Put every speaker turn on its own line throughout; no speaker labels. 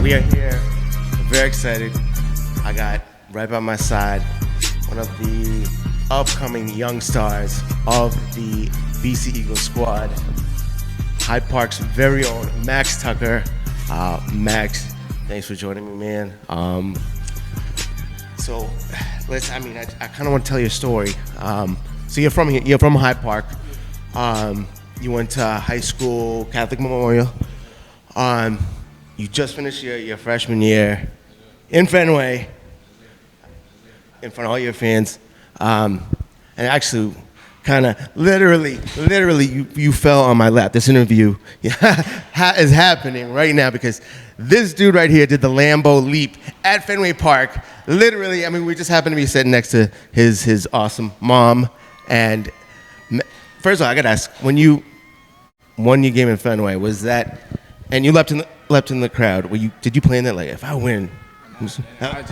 We are here, very excited. I got right by my side one of the upcoming young stars of the BC Eagles squad, Hyde Park's very own Max Tucker. Max, thanks for joining me, man. So let's. I kind of want to tell you a story. So you're from here. You're from Hyde Park. You went to high school, Catholic Memorial. You just finished your freshman year in Fenway, in front of all your fans, and actually, kind of literally, you fell on my lap. This interview is happening right now because this dude right here did the Lambo leap at Fenway Park. Literally, we just happened to be sitting next to his awesome mom. And first of all, I gotta ask, when you won your game in Fenway, was that, and you leapt in the crowd? Did you plan that, like, if I win?
I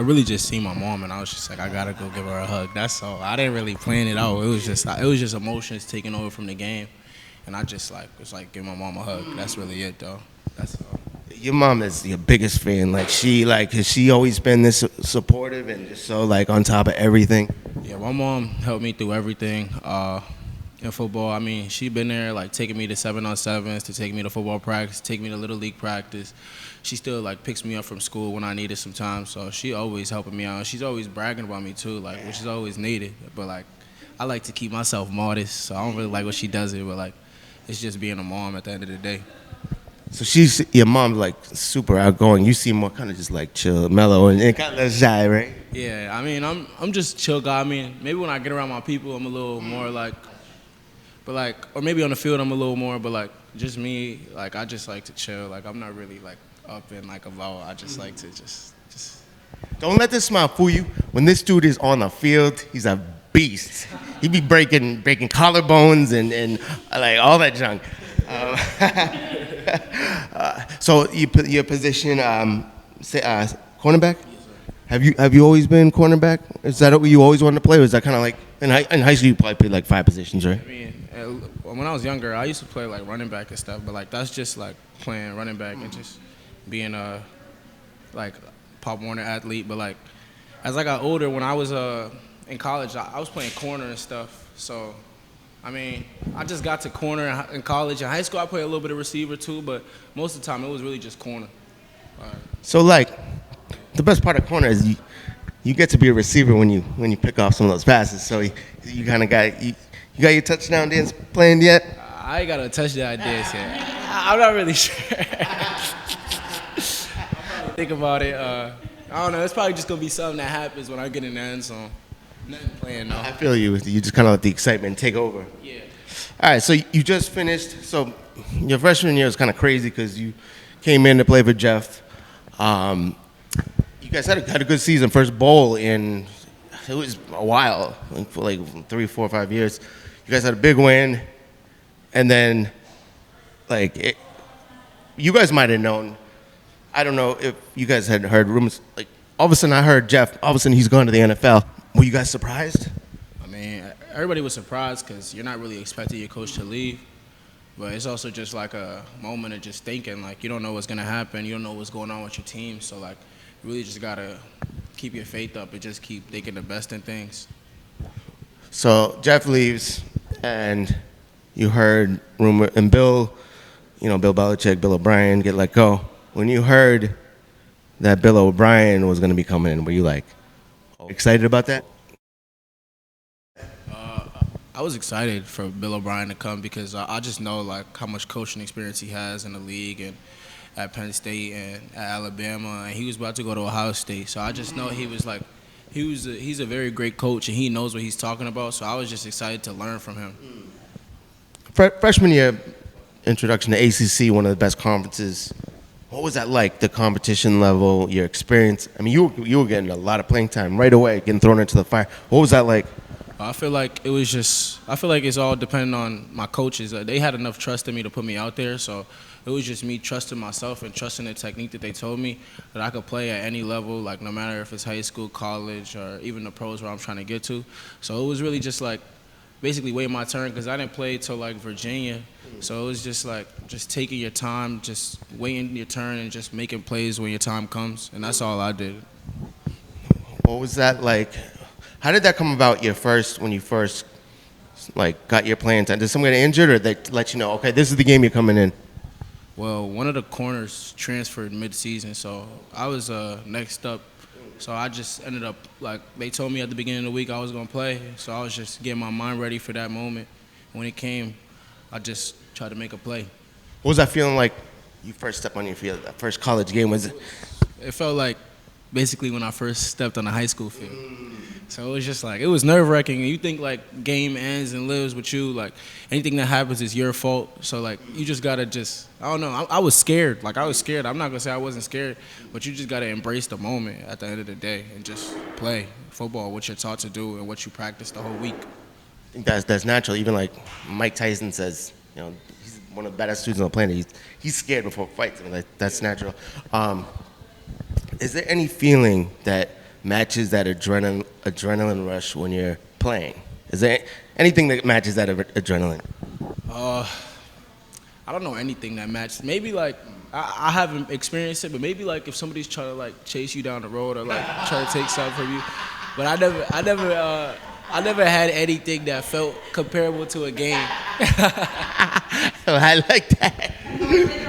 really just seen my mom and I was just like, I gotta go give her a hug. That's all. I didn't really plan it out. It was just emotions taking over from the game, and I just was like give my mom a hug. That's really it, though. That's all.
Your mom is your biggest fan. Has she always been this supportive and just so on top of everything?
Yeah, my mom helped me through everything. In football, she been there, taking me to 7-on-7s, to take me to football practice, take me to Little League practice. She still, picks me up from school when I needed some time, so she always helping me out. She's always bragging about me, too, which is always needed. But, I like to keep myself modest, so I don't really like when she does it, but, it's just being a mom at the end of the day.
So your mom's, super outgoing. You seem more kind of just, chill, mellow, and kind of shy, right?
Yeah, I'm just chill guy. Maybe when I get around my people, I'm a little more, or maybe on the field I'm a little more, but just me, I just like to chill. I'm not really up and about. I just like to just.
Don't let this smile fool you. When this dude is on the field, he's a beast. He be breaking collarbones and all that junk. So your position, cornerback? Have you always been cornerback? Is that what you always wanted to play, or is that kind of in high school you probably played 5 positions, right?
When I was younger, I used to play running back and stuff, but that's just playing running back and just being a Pop Warner athlete. But as I got older, when I was in college, I was playing corner and stuff. So I just got to corner in college. In high school, I played a little bit of receiver too, but most of the time it was really just corner.
So the best part of corner is you get to be a receiver when you pick off some of those passes. So you kind of got you got your touchdown dance planned yet?
I ain't got a touchdown dance yet. I'm not really sure. Think about it. I don't know. It's probably just gonna be something that happens when I get in the end zone. Nothing playing though.
I feel you. You just kind of let the excitement take over.
Yeah.
All right. So you just finished. So your freshman year was kind of crazy because you came in to play for Jeff. You guys had a good season. First bowl in it was a while, for 3, 4, 5 years. You guys had a big win, and then you guys might have known. I don't know if you guys had heard rumors. All of a sudden, I heard Jeff. All of a sudden, he's going to the NFL. Were you guys surprised?
Everybody was surprised because you're not really expecting your coach to leave. But it's also just a moment of just thinking, you don't know what's going to happen. You don't know what's going on with your team. So, you really just got to keep your faith up and just keep thinking the best in things.
So, Jeff leaves, and you heard rumor, and Bill Belichick, Bill O'Brien get let go. When you heard that Bill O'Brien was going to be coming in, were you excited about that?
I was excited for Bill O'Brien to come because I just know how much coaching experience he has in the league and at Penn State and at Alabama, and he was about to go to Ohio State. So I just know he's a very great coach and he knows what he's talking about. So I was just excited to learn from him.
Freshman year introduction to ACC, one of the best conferences. What was that like? The competition level, your experience. You were getting a lot of playing time right away, getting thrown into the fire. What was that like?
I feel like it's all dependent on my coaches. They had enough trust in me to put me out there, so it was just me trusting myself and trusting the technique that they told me that I could play at any level, no matter if it's high school, college, or even the pros where I'm trying to get to. So it was really just basically wait my turn because I didn't play till like Virginia. So it was just like just taking your time, just waiting your turn and just making plays when your time comes. And that's all I did.
What was that like? How did that come about when you first like got your playing time? Did someone get injured or they let you know, okay, this is the game you're coming in?
Well, one of the corners transferred mid-season, so I was next up. So I just ended up, like, they told me at the beginning of the week I was going to play, so I was just getting my mind ready for that moment. When it came, I just tried to make a play.
What was that feeling like you first stepped on your field, that first college game? Was it?
It felt like basically when I first stepped on the high school field. So it was just like, it was nerve-wracking. And you think, like, game ends and lives with you. Like, anything that happens is your fault. So, like, you just got to just, I don't know. I was scared. Like, I was scared. I'm not going to say I wasn't scared. But you just got to embrace the moment at the end of the day and just play football, what you're taught to do and what you practice the whole week.
I think that's natural. Even like Mike Tyson says, he's one of the best students on the planet. He's scared before fights. I mean, that's natural. Is there any feeling that matches that adrenaline rush when you're playing? Is there anything that matches that adrenaline?
I don't know anything that matches. Maybe like I haven't experienced it, but maybe like if somebody's trying to like chase you down the road or like try to take something from you. But I never had anything that felt comparable to a game.
I like that.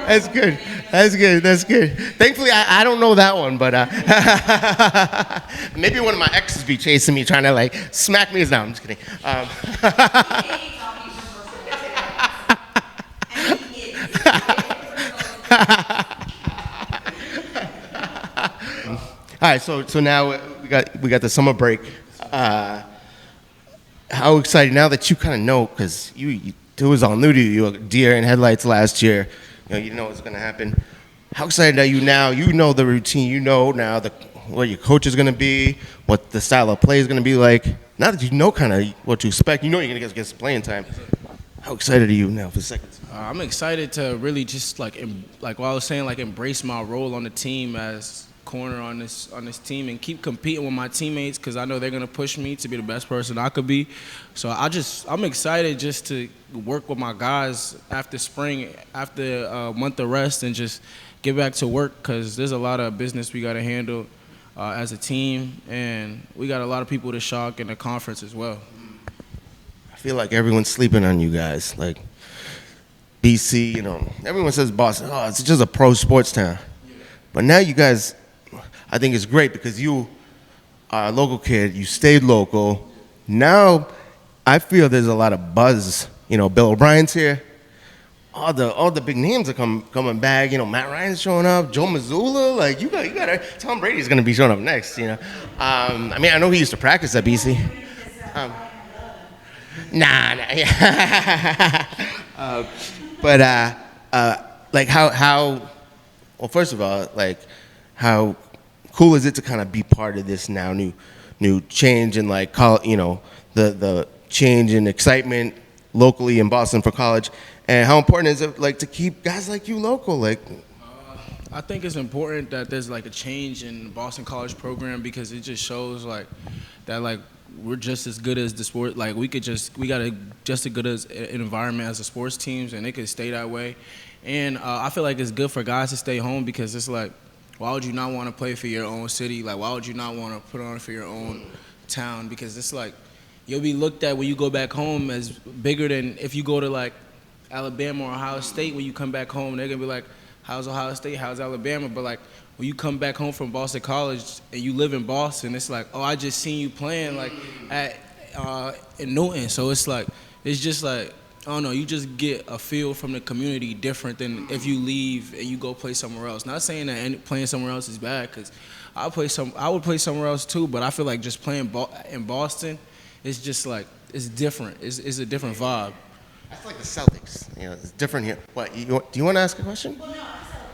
That's good. That's good. Thankfully, I don't know that one, but maybe one of my exes be chasing me, trying to like smack me down. I'm just kidding. All right, so now we got the summer break. How excited now that you kind of know, because it was all new to you. You were deer in headlights last year. You didn't know what was going to happen. How excited are you now? You know the routine. You know now what your coach is going to be, what the style of play is going to be like. Now that you know kind of what to expect, you know you're going to get some playing time. How excited are you now for the second season?
I'm excited to really just like what I was saying, like embrace my role on the team as corner on this team and keep competing with my teammates because I know they're gonna push me to be the best person I could be. So I'm excited just to work with my guys after spring, after a month of rest, and just get back to work because there's a lot of business we got to handle as a team, and we got a lot of people to shock in the conference as well.
I feel like everyone's sleeping on you guys. Like BC, everyone says Boston, oh, it's just a pro sports town. But now you guys, I think it's great because you are a local kid. You stayed local. Now I feel there's a lot of buzz. Bill O'Brien's here. All the big names are coming back. Matt Ryan's showing up. Joe Mazzulla. Like you got Tom Brady's going to be showing up next. I know he used to practice at BC. Nah. But like how. Well, first of all, like how cool is it to kind of be part of this now new change and like the change and excitement locally in Boston for college, and how important is it like to keep guys like you local? Like,
I think it's important that there's like a change in the Boston college program because it just shows like that like we're just as good as the sport. Like we got just as good as an environment as the sports teams, and it could stay that way. And I feel like it's good for guys to stay home because it's like, why would you not want to play for your own city? Like, why would you not want to put on for your own town? Because it's like, you'll be looked at when you go back home as bigger than if you go to like Alabama or Ohio State. When you come back home, they're gonna be like, how's Ohio State? How's Alabama? But like, when you come back home from Boston College and you live in Boston, it's like, oh, I just seen you playing like in Newton. So it's like, it's just like, I don't know, you just get a feel from the community different than if you leave and you go play somewhere else. Not saying that playing somewhere else is bad, because I would play somewhere else too, but I feel like just playing in Boston, it's just like, it's different. It's a different vibe.
I feel like the Celtics, it's different here. What, do you want to ask a question?
Well, no,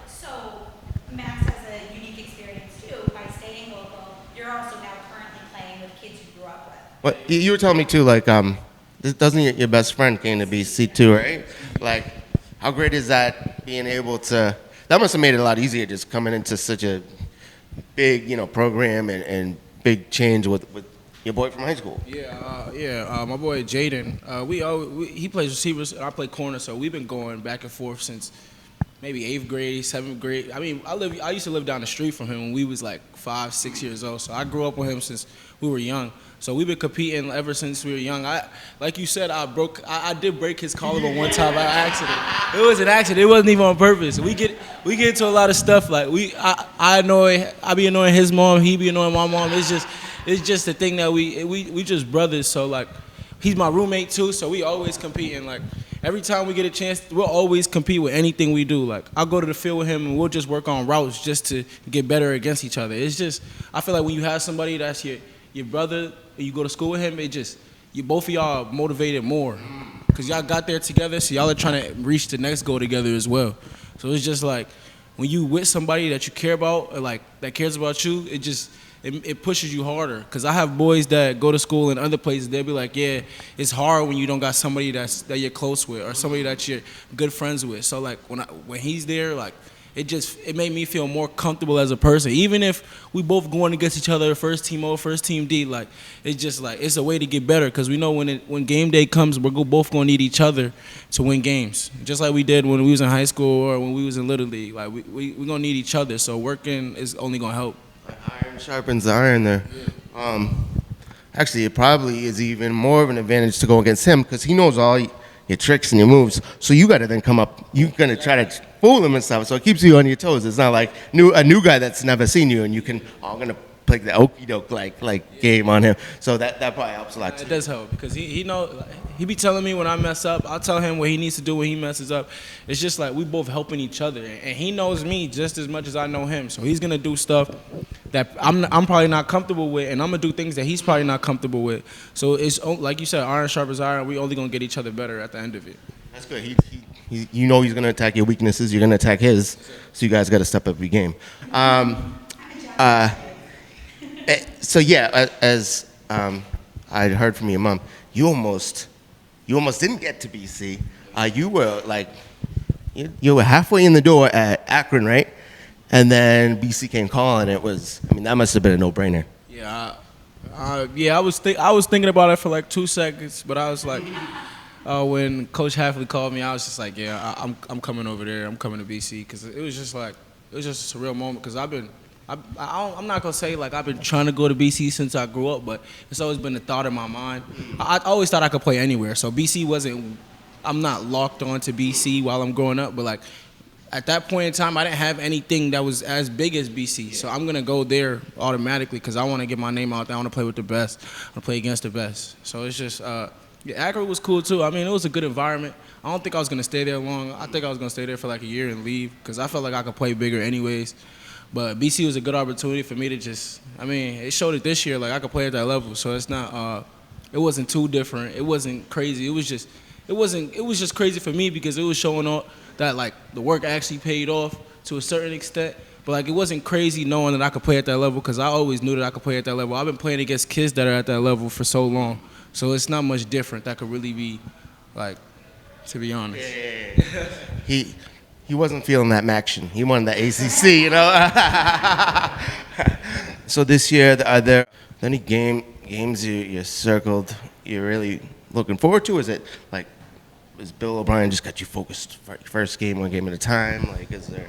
so Max has a unique experience too by staying local. You're also now currently playing with kids you grew up with.
Well, you were telling me too, like, doesn't your best friend came to BC too, right? Like, how great is that being able to, that must have made it a lot easier just coming into such a big, program and big change with Your boy from high school.
My boy Jaden. He plays receivers. I play corner, so we've been going back and forth since maybe 8th grade, 7th grade. I mean, I used to live down the street from him when we was like 5, 6 years old. So I grew up with him since we were young. So we've been competing ever since we were young. Like you said, I did break his collarbone one time by accident. It was an accident. It wasn't even on purpose. We get into a lot of stuff. Like I be annoying his mom. He be annoying my mom. It's just the thing that we just brothers. So like, he's my roommate too. So we always competing. Like every time we get a chance, we'll always compete with anything we do. Like I'll go to the field with him and we'll just work on routes just to get better against each other. It's just, I feel like when you have somebody that's your brother and you go to school with him, both of y'all are motivated more because y'all got there together. So y'all are trying to reach the next goal together as well. So it's just like when you with somebody that you care about or like that cares about you, it pushes you harder. Because I have boys that go to school in other places, they'll be like, yeah, it's hard when you don't got somebody that you're close with or somebody that you're good friends with. So like when he's there, like it made me feel more comfortable as a person. Even if we both going against each other, first team O, first team D, like it's just like it's a way to get better. Because we know when game day comes, we're both going to need each other to win games. Just like we did when we was in high school or when we was in Little League. Like we going to need each other. So working is only going to help.
Iron sharpens iron there. Actually, it probably is even more of an advantage to go against him because he knows all your tricks and your moves. So you got to then come up. You're gonna try to fool him and stuff. So it keeps you on your toes. It's not like a new guy that's never seen you and you can gonna play the okey doke like game on him. So that probably helps a lot too.
It does help because he know he be telling me when I mess up. I'll tell him what he needs to do when he messes up. It's just like we both helping each other, and he knows me just as much as I know him. So he's gonna do stuff that I'm probably not comfortable with, and I'm gonna do things that he's probably not comfortable with. So it's like you said, iron sharpens iron. We only gonna get each other better at the end of it.
That's good. You know he's gonna attack your weaknesses. You're gonna attack his. So you guys got to step up your game. So yeah, as I heard from your mom, you almost didn't get to BC. You were like, you were halfway in the door at Akron, right? And then BC came calling. That must have been a no-brainer.
Yeah, I was thinking about it for like 2 seconds, but I was like, when Coach Halfley called me, I was just like, yeah, I'm coming over there. I'm coming to BC because it was just a surreal moment because I'm not gonna say like I've been trying to go to BC since I grew up, but it's always been a thought in my mind. I always thought I could play anywhere, so BC wasn't. I'm not locked on to BC while I'm growing up, but like at that point in time, I didn't have anything that was as big as BC, so I'm gonna go there automatically because I want to get my name out there. I want to play with the best. I want to play against the best. So it's just Akron was cool too. I mean, it was a good environment. I don't think I was gonna stay there long. I think I was gonna stay there for like a year and leave because I felt like I could play bigger anyways. But BC was a good opportunity for me to it showed it this year, like I could play at that level. So it's not, it wasn't too different. It wasn't crazy. It was just crazy for me because it was showing off that like the work actually paid off to a certain extent. But like it wasn't crazy knowing that I could play at that level because I always knew that I could play at that level. I've been playing against kids that are at that level for so long. So it's not much different that could really be like, to be honest.
Yeah. He wasn't feeling that action. He wanted the ACC, you know. So this year, are there any games you circled you're really looking forward to? Is it like, is Bill O'Brien just got you focused for your first game, one game at a time? Like, is there?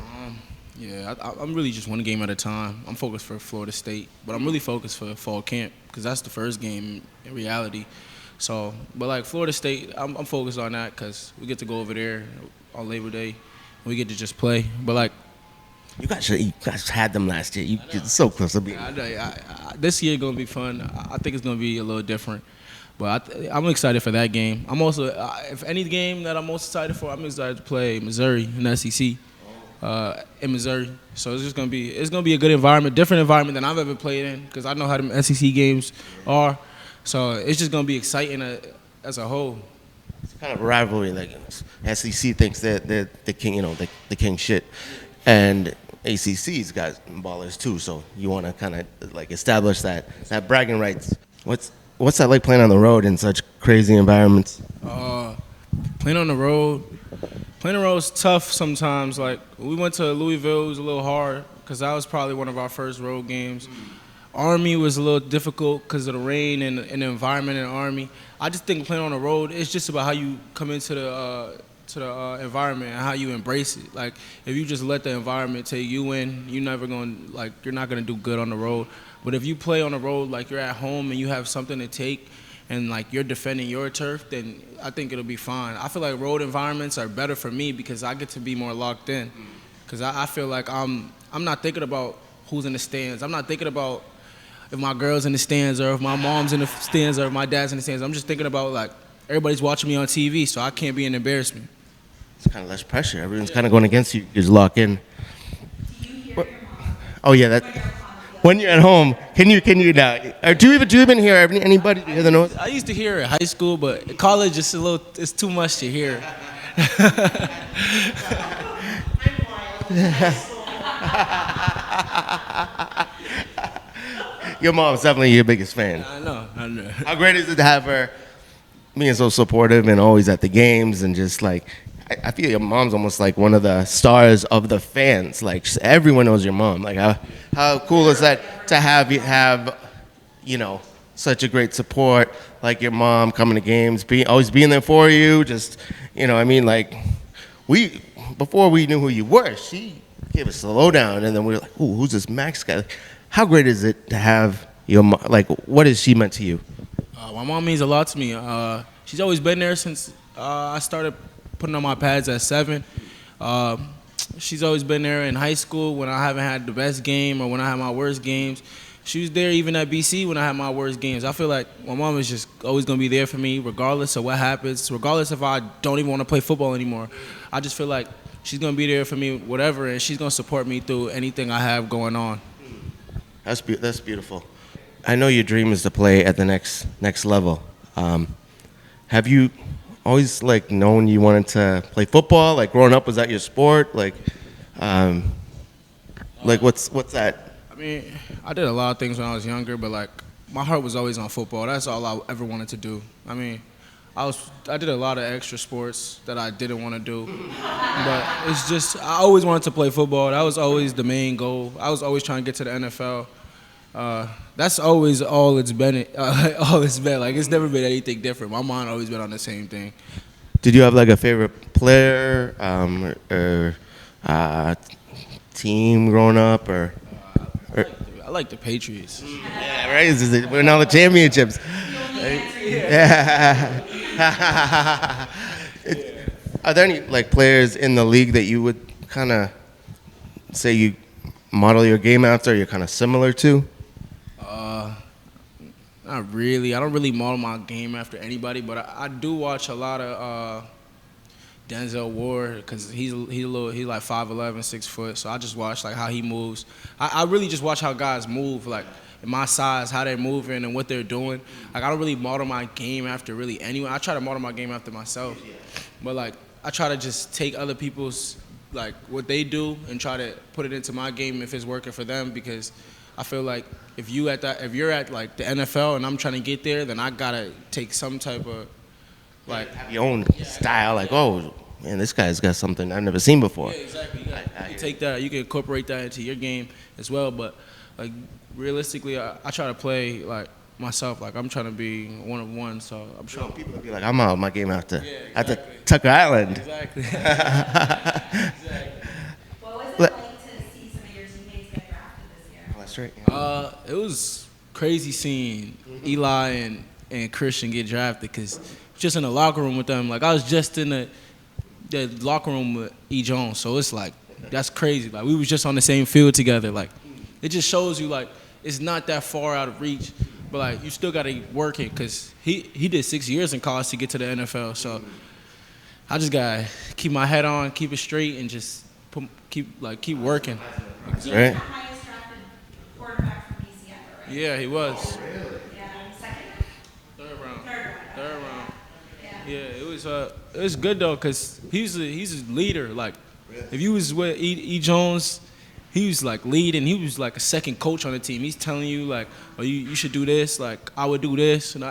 Yeah, I'm really just one game at a time. I'm focused for Florida State, but I'm really focused for fall camp because that's the first game in reality. So, but like Florida State, I'm focused on that because we get to go over there on Labor Day. We get to just play, but like
you guys had them last year. You're so close to being.
This year gonna be fun. I think it's gonna be a little different, but I'm excited for that game. I'm also, if any game that I'm most excited for, I'm excited to play Missouri in the SEC in Missouri. So it's gonna be a good environment, different environment than I've ever played in because I know how them SEC games are. So it's just gonna be exciting as a whole.
It's kind of a rivalry. Like SEC thinks they're the king, the king shit, and ACC's got ballers too. So you want to kind of like establish that bragging rights. What's that like playing on the road in such crazy environments?
Playing on the road is tough sometimes. Like we went to Louisville, it was a little hard because that was probably one of our first road games. Army was a little difficult because of the rain and the environment in the Army. I just think playing on the road, it's just about how you come into the environment and how you embrace it. Like, if you just let the environment take you in, you're not gonna do good on the road. But if you play on the road like you're at home and you have something to take, and like you're defending your turf, then I think it'll be fine. I feel like road environments are better for me because I get to be more locked in. Because I feel like I'm not thinking about who's in the stands. I'm not thinking about if my girl's in the stands or if my mom's in the stands or if my dad's in the stands. I'm just thinking about like everybody's watching me on TV, so I can't be an embarrassment.
It's kind of less pressure. Everyone's kind of going against you. You just lock in.
Do you hear your mom
Oh yeah, that.
when you're on the field?
When you're at home, can you now? Or do you even hear anybody hear the noise?
I used to hear it in high school, but at college it's too much to hear.
Your mom's definitely your biggest fan.
I know.
How great is it to have her being so supportive and always at the games and just like, I feel your mom's almost like one of the stars of the fans. Like just everyone knows your mom. Like how cool is that to have such a great support like your mom coming to games, always being there for you. Just I mean like before we knew who you were, she gave us a lowdown and then we were like, ooh, who's this Max guy? Like, how great is it to have your mom? Like, what has she meant to you?
My mom means a lot to me. She's always been there since I started putting on my pads at 7. She's always been there in high school when I haven't had the best game or when I had my worst games. She was there even at BC when I had my worst games. I feel like my mom is just always going to be there for me regardless of what happens, regardless if I don't even want to play football anymore. I just feel like she's going to be there for me, whatever, and she's going to support me through anything I have going on.
That's beautiful. I know your dream is to play at the next level. Have you always like known you wanted to play football? Like growing up, was that your sport? Like what's that?
I mean, I did a lot of things when I was younger, but like my heart was always on football. That's all I ever wanted to do. I mean, I did a lot of extra sports that I didn't want to do, but it's just I always wanted to play football. That was always the main goal. I was always trying to get to the NFL. That's always all it's been. All it's been. Like it's never been anything different. My mind always been on the same thing.
Did you have like a favorite player or team growing up or?
I like the Patriots.
Yeah, right. We're now the championships. Yeah. Are there any like players in the league that you would kind of say you model your game after? You're kind of similar to?
Not really. I don't really model my game after anybody, but I do watch a lot of Denzel Ward because he's like 5'11", 6 foot. So I just watch like how he moves. I really just watch how guys move, like in my size, how they're moving and what they're doing. Like I don't really model my game after really anyone. I try to model my game after myself, but like I try to just take other people's like what they do and try to put it into my game if it's working for them because I feel like if you're at like the NFL and I'm trying to get there, then I gotta take some type of like
Have your own style, like, oh, man, this guy's got something I've never seen before.
Yeah, exactly. You can take that, you can incorporate that into your game as well. But like realistically, I try to play like myself. Like I'm trying to be one of one. So I'm trying.
People would be like, I'm out of my game after
exactly.
Tucker Island.
Exactly.
What was it like to see some of your teammates get drafted this year?
Oh, that's right.
It was crazy seeing Eli and Christian get drafted because just in the locker room with them. Like I was just in the locker room with E. Jones, so it's like that's crazy. Like we was just on the same field together. Like it just shows you like it's not that far out of reach, but like you still gotta work it because he did 6 years in college to get to the NFL. So I just gotta keep my head on, keep it straight, and just keep working.
Right.
The highest drafted quarterback from BC ever, right?
Yeah, he was.
Yeah, second?
Third round.
Third round.
Yeah, it was good though, cause he's a leader. Like, if you was with E. Jones, he was like leading. He was like a second coach on the team. He's telling you like, oh, you should do this. Like, I would do this, and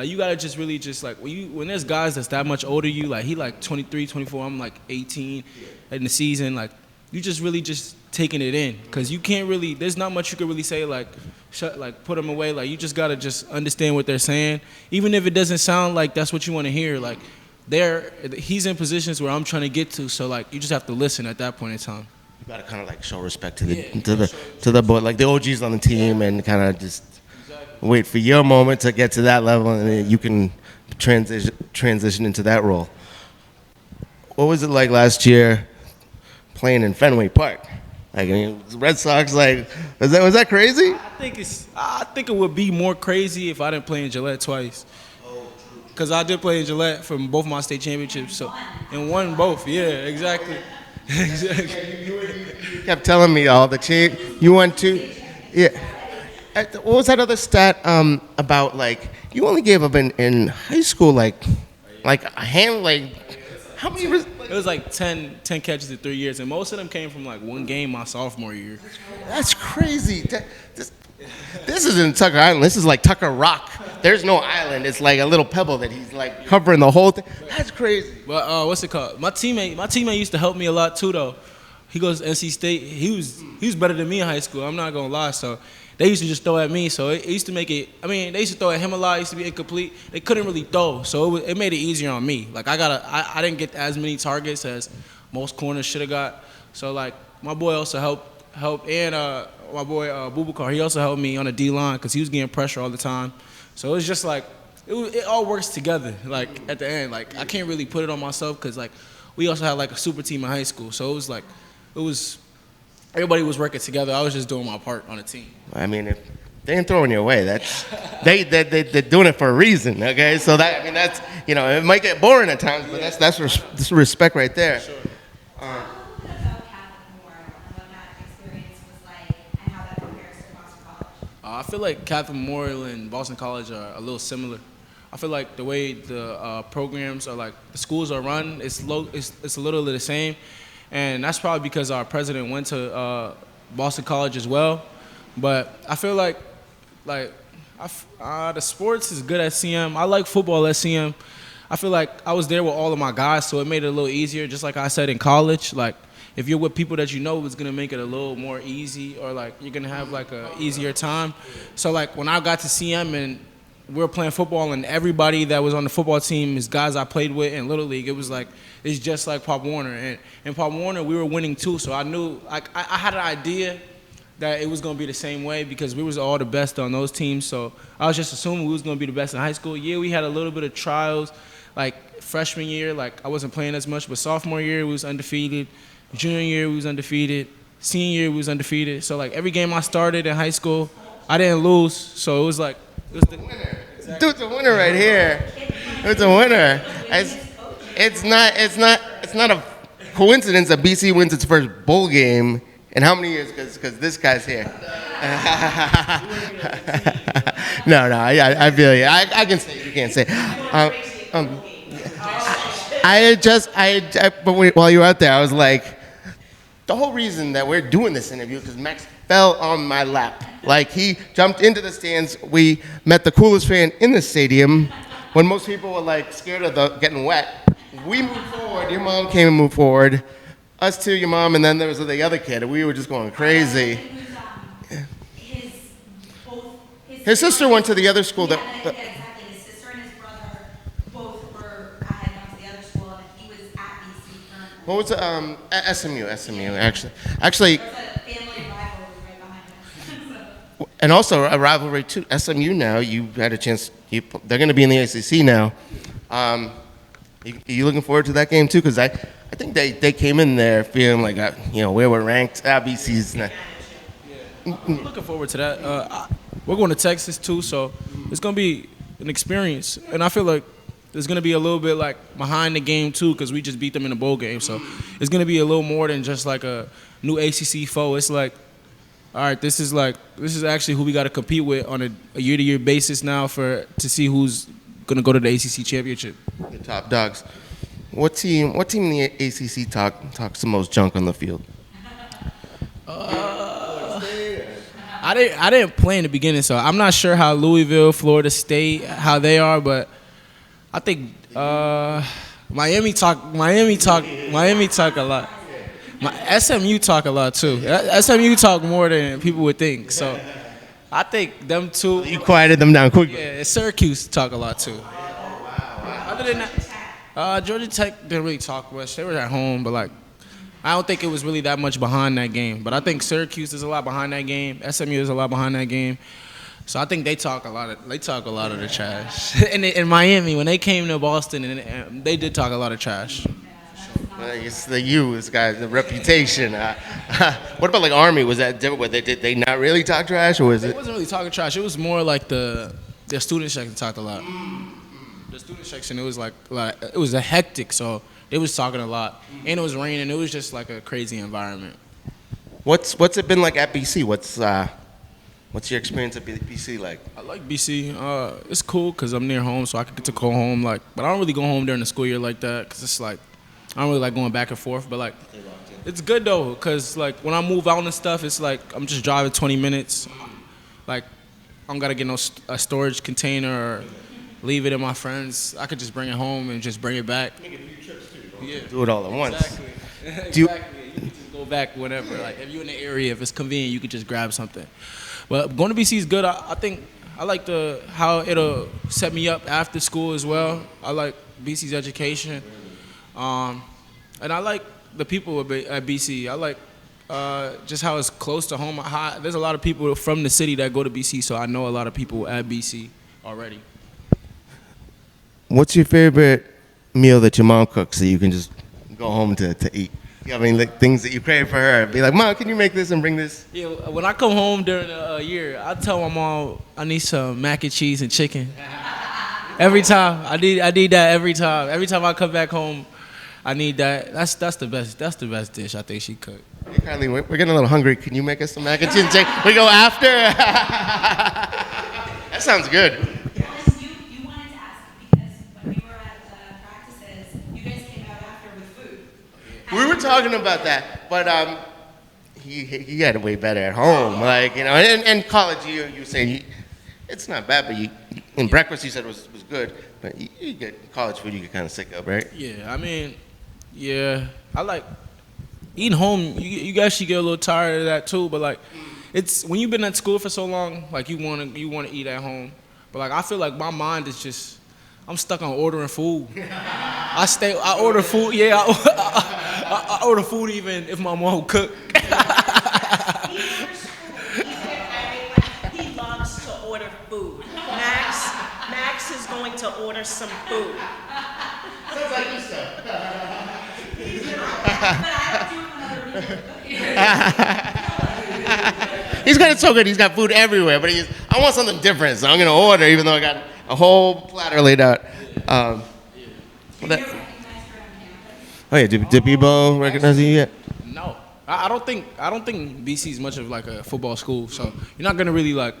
you gotta just really just like when there's guys that's that much older than you, like he like 23, 24. I'm like 18 in the season. Like, you just really just taking it in, because you can't really, there's not much you can really say like put them away. Like, you just gotta just understand what they're saying, even if it doesn't sound like that's what you want to hear. Like, he's in positions where I'm trying to get to, so like you just have to listen at that point in time.
You gotta kind of like show respect to the boy, like the OGs on the team, and kind of just wait for your moment to get to that level, and then you can transition into that role. What was it like last year playing in Fenway Park? Like, I mean, the Red Sox, like, was that crazy?
I think it would be more crazy if I didn't play in Gillette twice. Because I did play in Gillette for both my state championships, and won both. Yeah, exactly.
You kept telling me all the change. You went to, yeah. What was that other stat about? Like, you only gave up in high school, like a hand, like, how many?
It was like 10 catches in 3 years, and most of them came from like one game my sophomore year.
That's crazy. This isn't Tucker Island. This is like Tucker Rock. There's no island. It's like a little pebble that he's like covering the whole thing. That's crazy.
But what's it called? My teammate used to help me a lot too, though. He goes to NC State. He was better than me in high school. I'm not gonna lie. So they used to just throw at me. So it used to make it. I mean, they used to throw at him a lot. It used to be incomplete. They couldn't really throw, so it made it easier on me. Like, I didn't get as many targets as most corners should have got. So like, my boy also helped, and my boy Bubakar, he also helped me on the D line because he was getting pressure all the time. So it was just like it all works together. Like, at the end, like, I can't really put it on myself because like we also had like a super team in high school. So it was like everybody was working together. I was just doing my part on the team.
I mean, if they ain't throwing you away, that's they're doing it for a reason. Okay, so that's it might get boring at times, but that's respect right there.
Sure. I feel like Catholic Memorial and Boston College are a little similar. I feel like the way the programs are, like the schools are run, it's a little the same, and that's probably because our president went to Boston College as well. But I feel like the sports is good at CM. I like football at CM. I feel like I was there with all of my guys, so it made it a little easier. Just like I said in college, like, if you're with people that you know, it's gonna make it a little more easy, or like you're gonna have like a easier time. So like, when I got to CM and we were playing football, and everybody that was on the football team is guys I played with in Little League, it was like, it's just like Pop Warner. And in Pop Warner, we were winning too, so I knew, like, I had an idea that it was gonna be the same way because we was all the best on those teams. So I was just assuming we was gonna be the best in high school. Yeah, we had a little bit of trials, like freshman year, like I wasn't playing as much, but sophomore year we was undefeated. Junior year, we was undefeated. Senior year, we was undefeated. So, like, every game I started in high school, I didn't lose. So it was like, it was the
winner. Exactly. Dude's a winner right here. It's a winner. It's not a coincidence that BC wins its first bowl game in how many years? Because this guy's here. No, I feel you. I can say it. You can't say it. But while you were out there, I was like, the whole reason that we're doing this interview because Max fell on my lap. Like, he jumped into the stands. We met the coolest fan in the stadium when most people were like scared of getting wet. We moved forward. Your mom came and moved forward. Us two, your mom, and then there was the other kid. We were just going crazy. His sister went to the other school.
Exactly. His sister and his brother both had gone to the other school, and he was at BC currently.
What was it? SMU, actually.
There's a family rivalry right behind us.
And also a rivalry too. SMU now, you had a chance. They're going to be in the ACC now. Are you looking forward to that game too? Because I think they came in there feeling like where we're ranked. BC's.
Yeah, I'm looking forward to that. We're going to Texas too, so it's going to be an experience. And I feel like there's going to be a little bit like behind the game too, because we just beat them in a bowl game. So it's going to be a little more than just like a new ACC foe. It's like, all right, this is actually who we got to compete with on a year-to-year basis now to see who's going to go to the ACC championship.
The top dogs. What team in the ACC talks the most junk on the field?
I didn't play in the beginning, so I'm not sure how Louisville, Florida State, how they are, but I think Miami talk a lot. SMU talk a lot too. SMU talk more than people would think. So I think them two.
You quieted them down quickly.
Yeah, Syracuse talk a lot too. Other than that, Georgia Tech didn't really talk much. They were at home, but like, I don't think it was really that much behind that game. But I think Syracuse is a lot behind that game. SMU is a lot behind that game. So I think they talk a lot of the trash. And in Miami, when they came to Boston, and they did talk a lot of trash.
It's the this guy's the reputation. What about like Army? Was that different? Did they not really talk trash, or was it?
It wasn't really talking trash. It was more like their student section talked a lot. The student section, it was like it was a hectic, so they was talking a lot, and it was raining. It was just like a crazy environment.
What's it been like at BC? What's your experience at BC like?
I like BC. It's cool because I'm near home, so I can get to go home. Like, but I don't really go home during the school year like that because it's like I don't really like going back and forth. But like, it's good though because like when I move out and stuff, it's like I'm just driving 20 minutes. Like, I don't gotta get a storage container or leave it in my friends. I could just bring it home and just bring it back.
Make a few trips too. Yeah. Do it all at once.
Exactly. Exactly. You can just go back whenever. Like if you're in the area, if it's convenient, you could just grab something. But going to BC is good. I think I like how it'll set me up after school as well. I like BC's education, and I like the people at BC. I like just how it's close to home. There's a lot of people from the city that go to BC, so I know a lot of people at BC already.
What's your favorite meal that your mom cooks that you can just go home to eat? You have any like, things that you crave for her? Be like, Mom, can you make this and bring this?
Yeah, when I come home during the year, I tell my mom I need some mac and cheese and chicken. Every time I need that every time. Every time I come back home, I need that. That's the best. That's the best dish I think she cooked.
Hey, Kylie, we're getting a little hungry. Can you make us some mac and cheese and chicken? We go after. That sounds good.
You wanted to ask because when we were at the practices, you guys came out after with food.
We were talking about that, but he had it way better at home. Like, you know, and college, you were saying it's not bad, but in breakfast you said was good, but you get college food you get kind of sick of, right?
Yeah, I mean, yeah, I like eating home. You actually get a little tired of that too, but like, it's when you've been at school for so long, like you wanna eat at home, but like I feel like my mind is just. I'm stuck on ordering food. I order food. Yeah, I order food even if my mom cook.
He loves to order food. Max is going to order some food.
Sounds like you stuff. He's got it so good. He's got food everywhere, but I want something different, so I'm gonna order, even though I got a whole platter laid out. Oh yeah, did people recognize you yet?
No, I don't think BC is much of like a football school, so you're not gonna really like.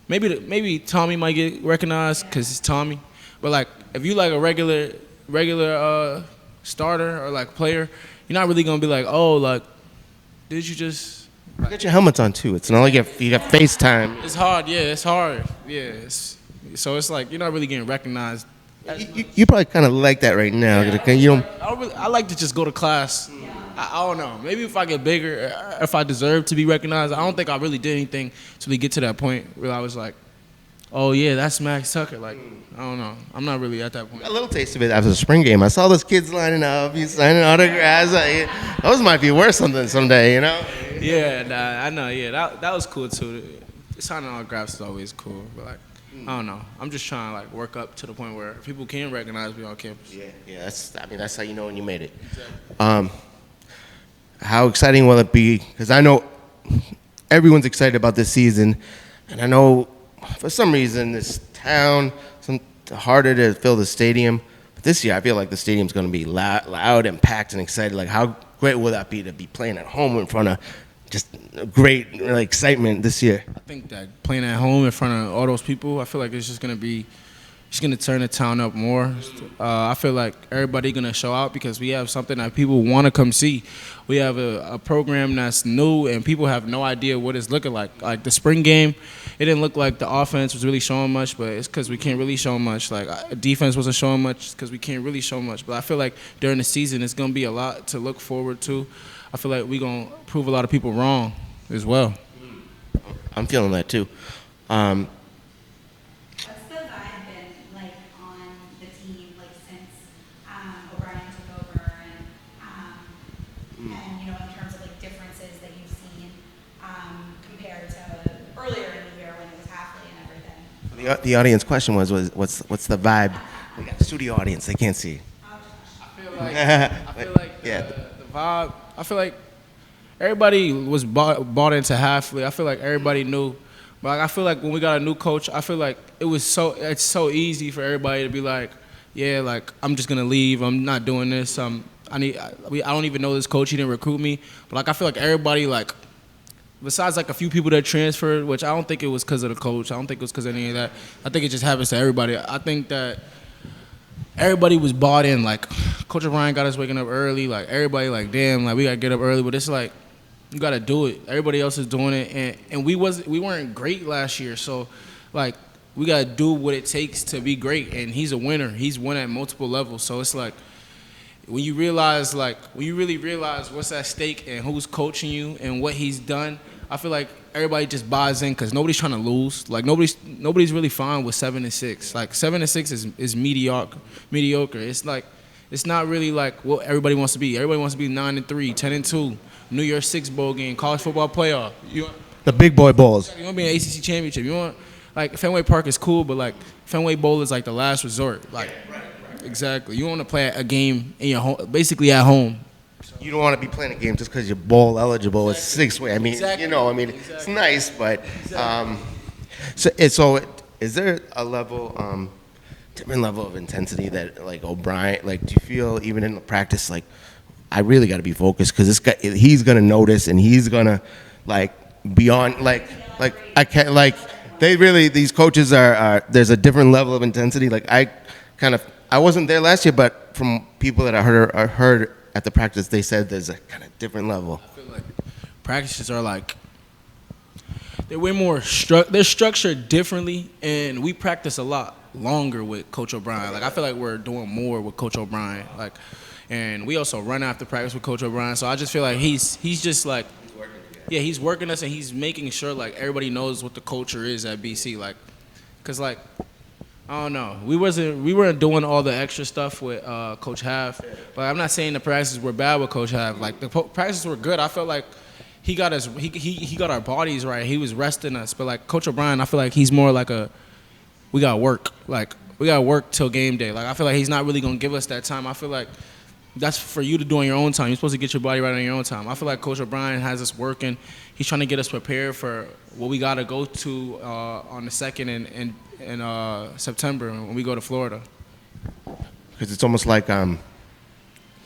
Maybe Tommy might get recognized because it's Tommy, but like if you like a regular starter or like player, you're not really gonna be like, oh, like did you just.
You got your helmets on too. It's not like you got FaceTime.
It's hard, yeah. It's hard, yeah. So it's like you're not really getting recognized.
You probably kind of like that right now.
Yeah,
you don't.
I like to just go to class. Yeah. I don't know. Maybe if I get bigger, if I deserve to be recognized, I don't think I really did anything to really get to that point where I was like, oh yeah, that's Max Tucker. Like I don't know. I'm not really at that point.
A little taste of it after the spring game. I saw those kids lining up, you signing autographs. Those might be worth something someday, you know.
Yeah, nah, I know. Yeah, that was cool too. Signing autographs is always cool, but like I don't know. I'm just trying to like work up to the point where people can recognize me on campus.
Yeah. That's how you know when you made it. Exactly. How exciting will it be? Because I know everyone's excited about this season, and I know for some reason this town harder to fill the stadium. But this year I feel like the stadium's going to be loud and packed and excited. Like how great will that be to be playing at home in front of just great excitement this year?
I think that playing at home in front of all those people, I feel like it's just going to turn the town up more. I feel like everybody going to show out because we have something that people want to come see. We have a program that's new and people have no idea what it's looking like. Like the spring game, it didn't look like the offense was really showing much, but it's because we can't really show much. Like defense wasn't showing much because we can't really show much. But I feel like during the season, it's going to be a lot to look forward to. I feel like we gonna prove a lot of people wrong as well.
I'm feeling that too.
What's the vibe been like on the team, like since O'Brien took over, and you know, in terms of like differences that you've seen compared to earlier in the year when it was Halfley and everything?
The audience question was what's the vibe? We got a studio audience; they can't see.
I feel like
Yeah.
the vibe. I feel like everybody was bought into Halfley. I feel like everybody knew. But like, I feel like when we got a new coach, I feel like it's so easy for everybody to be like, yeah, like I'm just gonna leave. I'm not doing this. I don't even know this coach. He didn't recruit me. But like I feel like everybody like, besides like a few people that transferred, which I don't think it was because of the coach. I don't think it was because of any of that. I think it just happens to everybody. I think that everybody was bought in. Like Coach O'Brien got us waking up early. Like everybody like, damn, like we gotta get up early. But it's like, you gotta do it. Everybody else is doing it, and we weren't great last year. So, like, we gotta do what it takes to be great. And he's a winner. He's won at multiple levels. So it's like, when you really realize what's at stake and who's coaching you and what he's done, I feel like everybody just buys in because nobody's trying to lose. Like nobody's really fine with 7-6. Like 7-6 is mediocre. It's like it's not really like what everybody wants to be. Everybody wants to be 9-3, 10-2. New Year's Six bowl game, college football playoff.
The big boy bowls.
You want to be an ACC championship. You want, like, Fenway Park is cool, but like Fenway Bowl is like the last resort. Like, exactly. You want to play a game in your home, basically at home.
You don't want to be playing a game just because you're bowl eligible. It's 6-way. I mean,
Exactly.
you know, I mean, it's nice, but so is there a level, different level of intensity that like O'Brien, like, do you feel even in the practice, like, I really got to be focused because this guy, he's gonna notice and he's gonna like beyond like I can't like they really these coaches are there's a different level of intensity. Like I wasn't there last year, but from people that I heard at the practice, they said there's a kind of different level.
I feel like practices are like they're way more they're structured differently, and we practice a lot longer with Coach O'Brien. Like I feel like we're doing more with Coach O'Brien. Like. And we also run after practice with Coach O'Brien. So I just feel like he's just like, yeah, he's working us and he's making sure like everybody knows what the culture is at BC. Like, cause like, I don't know, we weren't doing all the extra stuff with Coach Half. But I'm not saying the practices were bad with Coach Half. Like the practices were good. I felt like he got us, he got our bodies right. He was resting us. But like Coach O'Brien, I feel like he's more like we got to work. Like we got to work till game day. Like I feel like he's not really gonna give us that time. I feel like that's for you to do on your own time. You're supposed to get your body right on your own time. I feel like Coach O'Brien has us working. He's trying to get us prepared for what we got to go to on the 2nd in September when we go to Florida.
Because it's almost like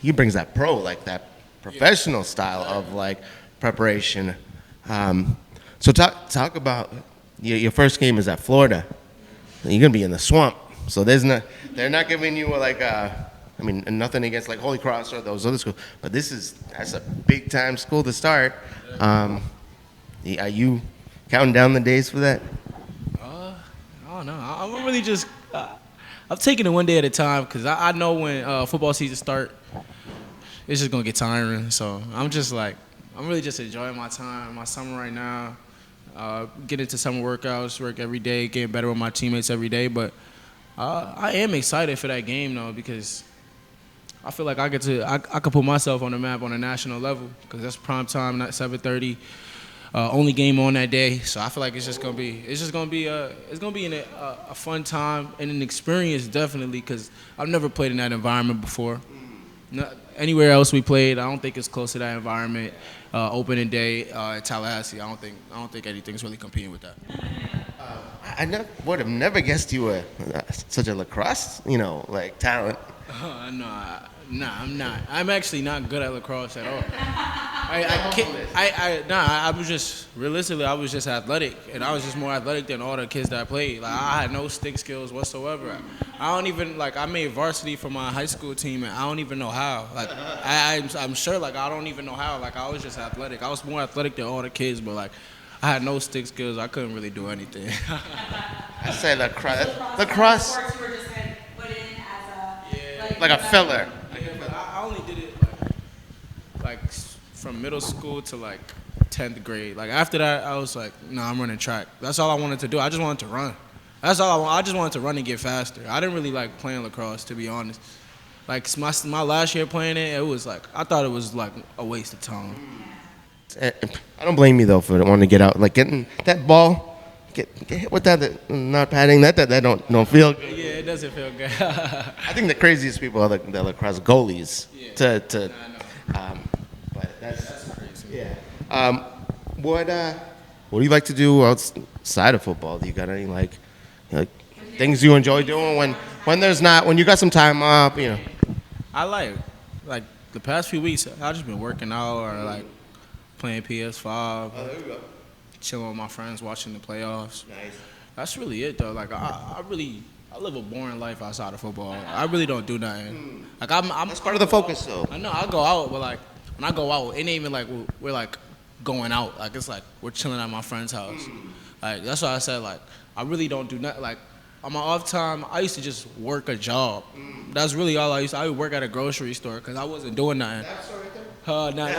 he brings that that professional style of like preparation. So talk about your first game is at Florida. You're gonna be in the swamp. So they're not giving you like I mean, nothing against like Holy Cross or those other schools, but that's a big time school to start. Are you counting down the days for that?
I don't know. I'm really just I'm taking it one day at a time because I know when football season start, it's just gonna get tiring. So I'm really just enjoying my time, my summer right now. Get into summer workouts, work every day, getting better with my teammates every day. But I am excited for that game though because I feel like I could put myself on the map on a national level because that's prime time, not 7:30, only game on that day. So I feel like it's gonna be a fun time and an experience definitely because I've never played in that environment before. Anywhere else we played, I don't think it's close to that environment. Opening day at Tallahassee, I don't think anything's really competing with that.
I would have never guessed you were such a lacrosse, like talent.
No, I'm not. I'm actually not good at lacrosse at all. I was just realistically, I was just athletic, and I was just more athletic than all the kids that I played. Like I had no stick skills whatsoever. I don't even I made varsity for my high school team, and I don't even know how. Like I'm sure I don't even know how. Like I was just athletic. I was more athletic than all the kids, but I had no stick skills. I couldn't really do anything.
I say lacrosse.
Sports you were just going to put in as a
Like a filler.
Yeah, but I only did it from from middle school to like 10th grade. Like after that, I was like, nah, I'm running track. That's all I wanted to do. I just wanted to run. That's all I want. I just wanted to run and get faster. I didn't really like playing lacrosse, to be honest. Like my last year playing it, it was like I thought it was like a waste of time.
I don't blame you though for wanting to get out, like getting that ball, get hit with that, not padding that don't feel good.
Yeah, it doesn't feel good.
I think the craziest people are the lacrosse goalies.
Yeah.
But that's
crazy.
yeah. What do you like to do outside of football? Do you got any like things you enjoy doing when there's not when you got some time up? You know.
I like the past few weeks, I've just been working out or like playing PS5,
There we go.
chilling with my friends, watching the playoffs.
Nice.
That's really it though. Like I live a boring life outside of football. I really don't do nothing. Like I'm
That's part of the focus, though.
I know I go out, but like when I go out, it ain't even like we're like going out. Like it's like we're chilling at my friend's house. Like that's why I said like I really don't do nothing. Like on my off time, I used to just work a job. That's really all I used to. I would work at a grocery store because I wasn't doing nothing.
That's right there.
No, not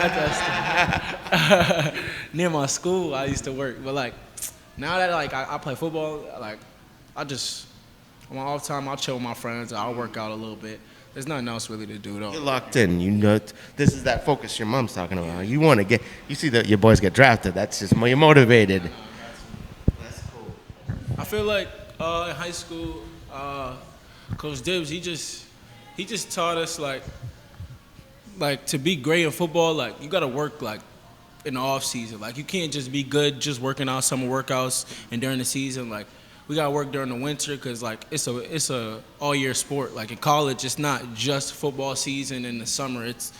that. Near my school, I used to work. But like now that like I play football, like I just on my off time, I'll chill with my friends. I'll work out a little bit. There's nothing else really to do though.
You're locked in. You know, this is that focus your mom's talking about. You want to get. You see that your boys get drafted. That's just you're motivated. That's cool.
I feel like in high school, Coach Dibbs, he just taught us like to be great in football. Like you gotta work like in the off season. Like you can't just be good just working out summer workouts and during the season. Like we gotta work during the winter because like it's a all year sport. Like in college, it's not just football season in the summer. It's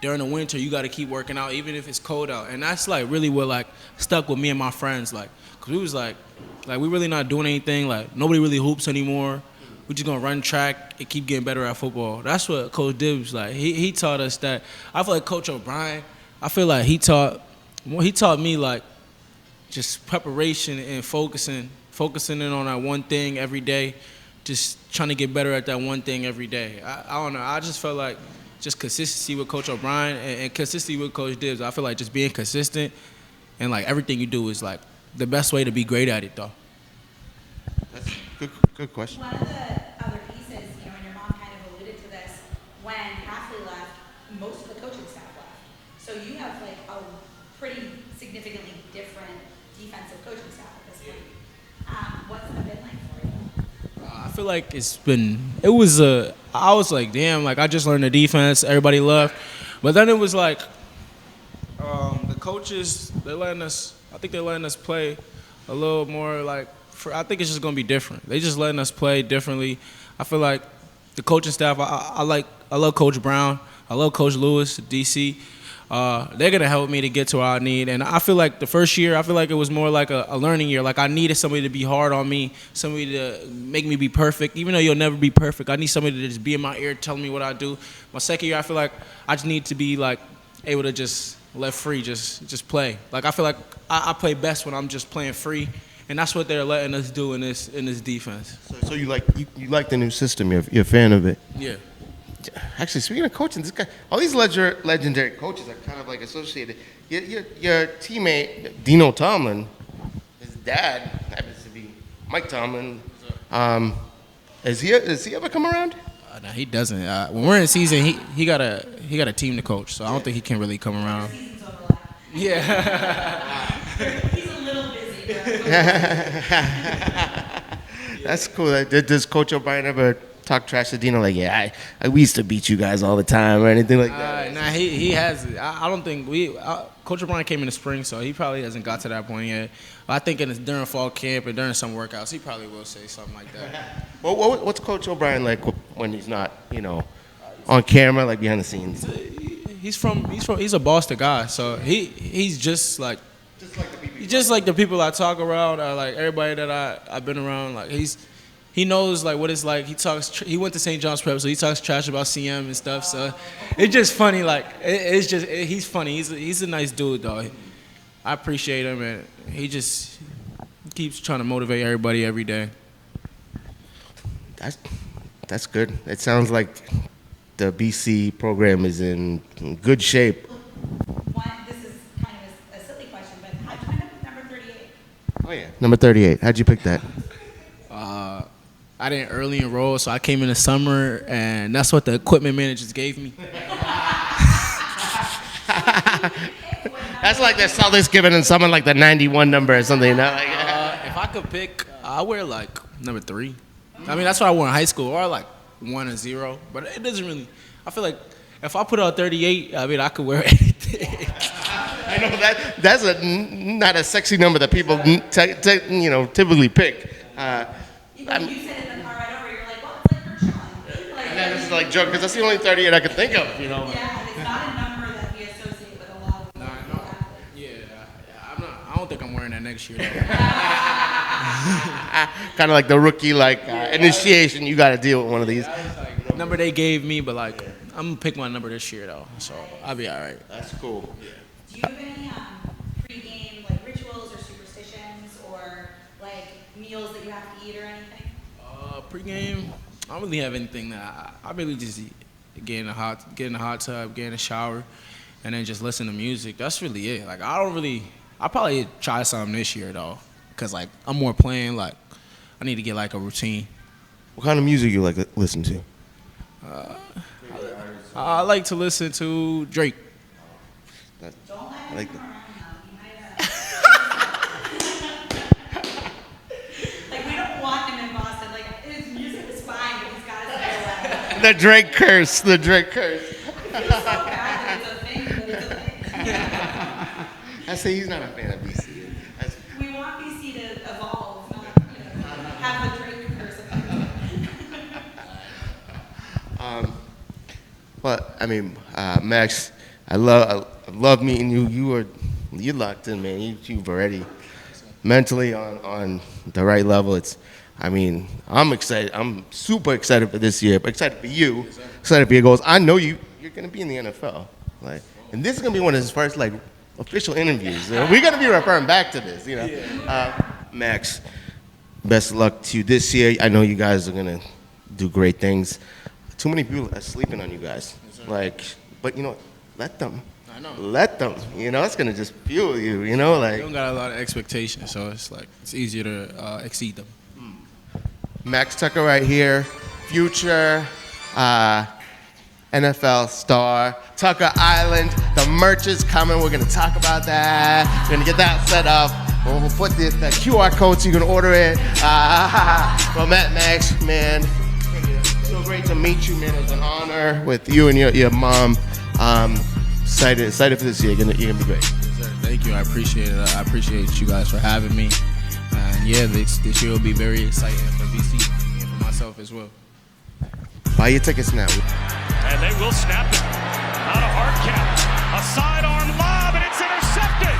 during the winter you gotta keep working out even if it's cold out. And that's like really what like stuck with me and my friends. Like 'cause we was like we really not doing anything. Like nobody really hoops anymore. We just gonna run track and keep getting better at football. That's what Coach Dibbs like. He taught us that. I feel like Coach O'Brien. I feel like he taught me like just preparation and focusing in on that one thing every day, just trying to get better at that one thing every day. I don't know. I just felt like just consistency with Coach O'Brien and consistency with Coach Dibbs. I feel like just being consistent and like everything you do is like the best way to be great at it though.
That's good question.
One of the other pieces, you know, and your mom kind of alluded to this, when Ashley left, most of the coaching staff left. So you have like a pretty significantly different defensive coaching staff at this point. What's it been like for you?
I feel like I was like, damn, like I just learned the defense, everybody left. But then it was like, the coaches, I think they're letting us play a little more like, I think it's just going to be different. They just letting us play differently. I feel like the coaching staff, I love Coach Brown. I love Coach Lewis, DC. They're going to help me to get to where I need. And I feel like the first year, I feel like it was more like a learning year. Like I needed somebody to be hard on me, somebody to make me be perfect. Even though you'll never be perfect, I need somebody to just be in my ear telling me what I do. My second year, I feel like I just need to be like able to just let free, just play. Like I feel like I play best when I'm just playing free. And that's what they're letting us do in this defense.
So you like the new system? You're a fan of it?
Yeah.
Actually, speaking of coaching, this guy, all these legendary coaches are kind of like associated. Your teammate Dino Tomlin, his dad happens to be Mike Tomlin. Has he ever come around?
No, he doesn't. When we're in season, he got a team to coach, so I don't think he can really come around.
Seasons overlap.
Yeah.
He's a little busy.
That's cool. Does Coach O'Brien ever talk trash to Dino? Like, yeah, we used to beat you guys all the time or anything like that?
Nah, he has. I don't think Coach O'Brien came in the spring, so he probably hasn't got to that point yet. I think during fall camp and during some workouts, he probably will say something like that.
Well, what's Coach O'Brien like when he's not, on camera, like behind the scenes?
He's a Boston guy, so he's just like. Just like the people I talk around, like everybody that I've been around, like he knows like what it's like. He went to St. John's Prep, so he talks trash about CM and stuff. So it's just funny. Like he's funny. He's a nice dude though. I appreciate him, and he just keeps trying to motivate everybody every day.
That's good. It sounds like the BC program is in good shape.
This
Oh yeah, number 38. How'd you pick that?
I didn't early enroll, so I came in the summer, and that's what the equipment managers gave me.
That's like the Celtics giving someone like the 91 number or something. You know?
If I could pick, I wear like number 3. I mean, that's what I wore in high school, or like 1 or 0. But it doesn't really. I feel like if I put out 38, I mean, I could wear anything.
I know that's not a sexy number that people typically pick.
You said in the car right over, you're like, well, it's like Herschel. Like,
And then this is like joke because that's the only 38 I could think of. You know.
yeah, it's not a number that we associate with a lot of people.
I don't think I'm wearing that next year.
Kind of like the rookie initiation. You got to deal with one of these.
The number they gave me, but like I'm gonna pick my number this year though, so I'll be all right.
That's cool.
Do you have any pre-game like rituals or superstitions or like meals that you have to eat or anything?
Pre-game, I don't really have anything that I really just get in the hot tub, get in the shower, and then just listen to music. That's really it. Like I'll probably try something this year though, cause like I'm more playing. Like I need to get like a routine.
What kind of music you like to listen to?
I like to listen to Drake.
Don't let him
like
come
that.
around now. Like we don't want him in Boston. Like his music is fine, but he's got to stay away.
The Drake curse. The Drake curse.
It feels so bad that it's a thing, but it's a thing.
I say he's not a fan of BC.
We want BC to evolve, not have the Drake curse of
Well, I mean, Max, I love meeting you. You locked in, man. You've already mentally on the right level. I'm excited. I'm super excited for this year. But excited for you. Excited for your goals. I know you're gonna be in the NFL. And this is gonna be one of his first official interviews. We're gonna be referring back to this. Max, best of luck to you this year. I know you guys are gonna do great things. Too many people are sleeping on you guys. But let them.
I know.
Let them. It's gonna just fuel you.
We don't got a lot of expectations, so it's easier to exceed them.
Max Tucker right here, future NFL star, Tucker Island. The merch is coming. We're gonna talk about that. We're gonna get that set up. We'll put the QR code so you can order it. Well, Max, man. So great to meet you, man. It was an honor with you and your mom. Excited for this year. You're gonna be great.
Yes, sir. Thank you. I appreciate it. I appreciate you guys for having me. And yeah, this year will be very exciting for BC and for myself as well.
Buy your tickets now.
And they will snap it. Out of hard count. A sidearm lob, and it's intercepted.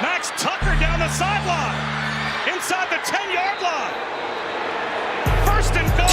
Max Tucker down the sideline. Inside the 10-yard line. First and goal.